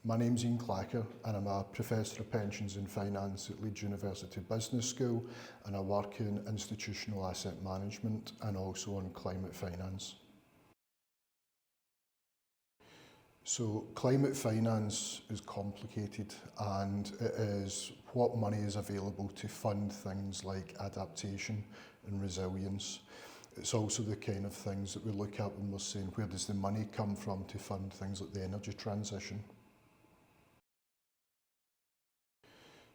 My name's Iain Clacher and I'm a Professor of Pensions and Finance at Leeds University Business School, and I work in institutional asset management and also on climate finance. So climate finance is complicated, and it is what money is available to fund things like adaptation and resilience. It's also the kind of things that we look at when we're saying where does the money come from to fund things like the energy transition.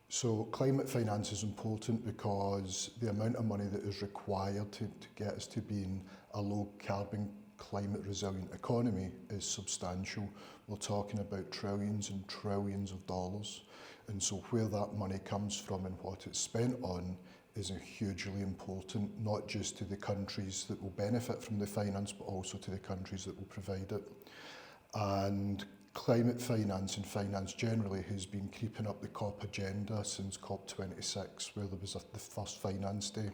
So climate finance is important because the amount of money that is required to get us to being a low carbon climate resilient economy is substantial. We're talking about trillions and trillions of dollars. And so where that money comes from and what it's spent on is hugely important, not just to the countries that will benefit from the finance, but also to the countries that will provide it. And climate finance and finance generally has been creeping up the COP agenda since COP29, where there was the first finance day.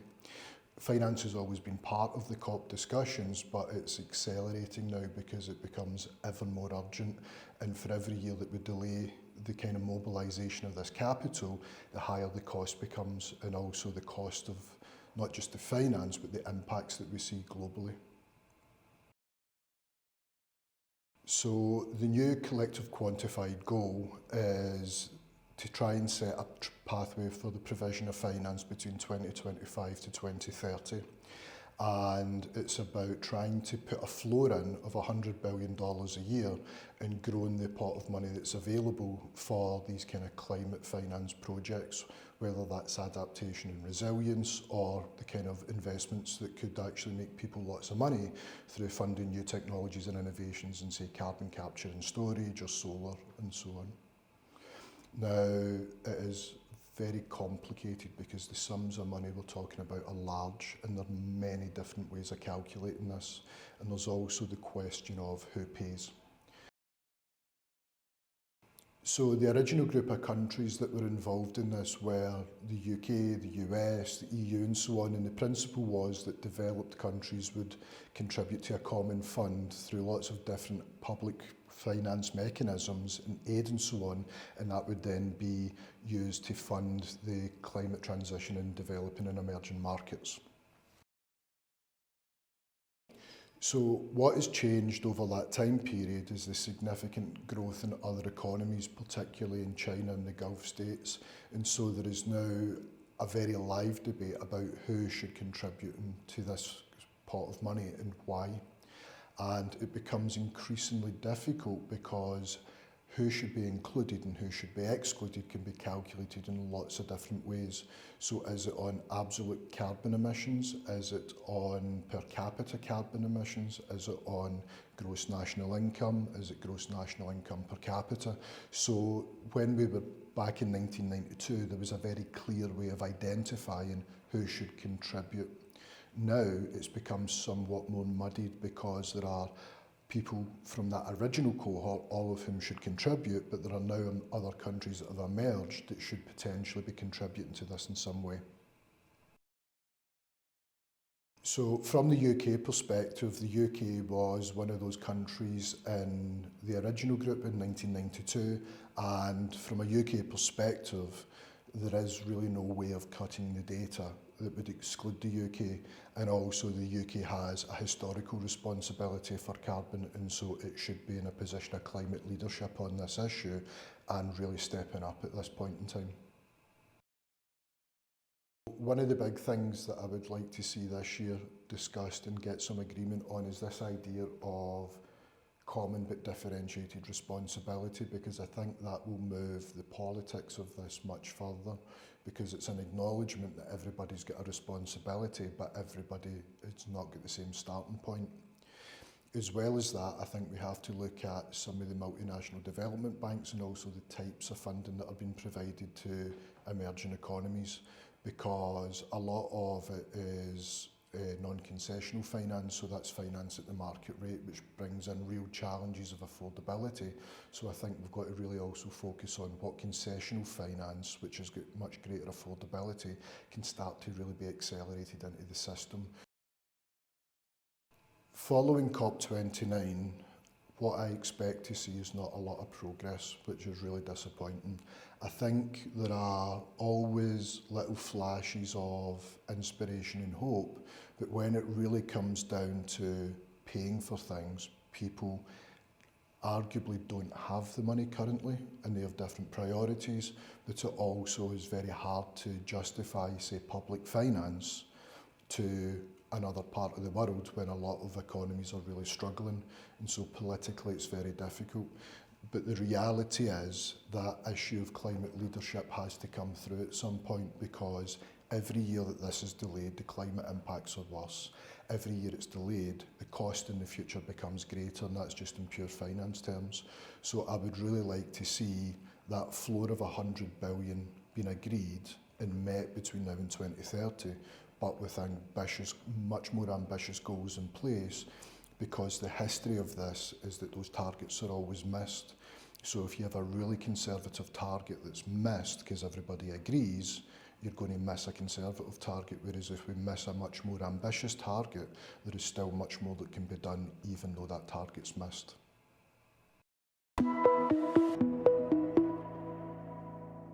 Finance has always been part of the COP discussions, but it's accelerating now because it becomes ever more urgent. And for every year that we delay the kind of mobilisation of this capital, the higher the cost becomes, and also the cost of not just the finance, but the impacts that we see globally. So the new Collective Quantified Goal is to try and set a pathway for the provision of finance between 2025 to 2030. And it's about trying to put a floor in of $100 billion a year and growing the pot of money that's available for these kind of climate finance projects, whether that's adaptation and resilience or the kind of investments that could actually make people lots of money through funding new technologies and innovations in, say, carbon capture and storage or solar and so on. Now, it is very complicated because the sums of money we're talking about are large, and there are many different ways of calculating this. And there's also the question of who pays. So the original group of countries that were involved in this were the UK, the US, the EU and so on, and the principle was that developed countries would contribute to a common fund through lots of different public finance mechanisms and aid and so on, and that would then be used to fund the climate transition in developing and emerging markets. So what has changed over that time period is the significant growth in other economies, particularly in China and the Gulf states. And so there is now a very live debate about who should contribute to this pot of money and why. And it becomes increasingly difficult because who should be included and who should be excluded can be calculated in lots of different ways. So is it on absolute carbon emissions? Is it on per capita carbon emissions? Is it on gross national income? Is it gross national income per capita? So when we were back in 1992, there was a very clear way of identifying who should contribute. Now it's become somewhat more muddied because there are people from that original cohort, all of whom should contribute, but there are now other countries that have emerged that should potentially be contributing to this in some way. So from the UK perspective, the UK was one of those countries in the original group in 1992, and from a UK perspective, there is really no way of cutting the data that would exclude the UK, and also the UK has a historical responsibility for carbon, and so it should be in a position of climate leadership on this issue and really stepping up at this point in time. One of the big things that I would like to see this year discussed and get some agreement on is this idea of common but differentiated responsibility, because I think that will move the politics of this much further, because it's an acknowledgement that everybody's got a responsibility, but everybody has not got the same starting point. As well as that, I think we have to look at some of the multinational development banks and also the types of funding that are being provided to emerging economies, because a lot of it is non-concessional finance, so that's finance at the market rate, which brings in real challenges of affordability. So I think we've got to really also focus on what concessional finance, which has got much greater affordability, can start to really be accelerated into the system. Following COP29, what I expect to see is not a lot of progress, which is really disappointing. I think there are always little flashes of inspiration and hope, but when it really comes down to paying for things, people arguably don't have the money currently and they have different priorities, but it also is very hard to justify, say, public finance to another part of the world when a lot of economies are really struggling, and so politically it's very difficult. But the reality is that issue of climate leadership has to come through at some point, because every year that this is delayed, the climate impacts are worse. Every year it's delayed, the cost in the future becomes greater, and that's just in pure finance terms. So I would really like to see that floor of 100 billion being agreed and met between now and 2030, but with ambitious, much more ambitious goals in place, because the history of this is that those targets are always missed. So if you have a really conservative target that's missed because everybody agrees, you're going to miss a conservative target, whereas if we miss a much more ambitious target, there is still much more that can be done even though that target's missed.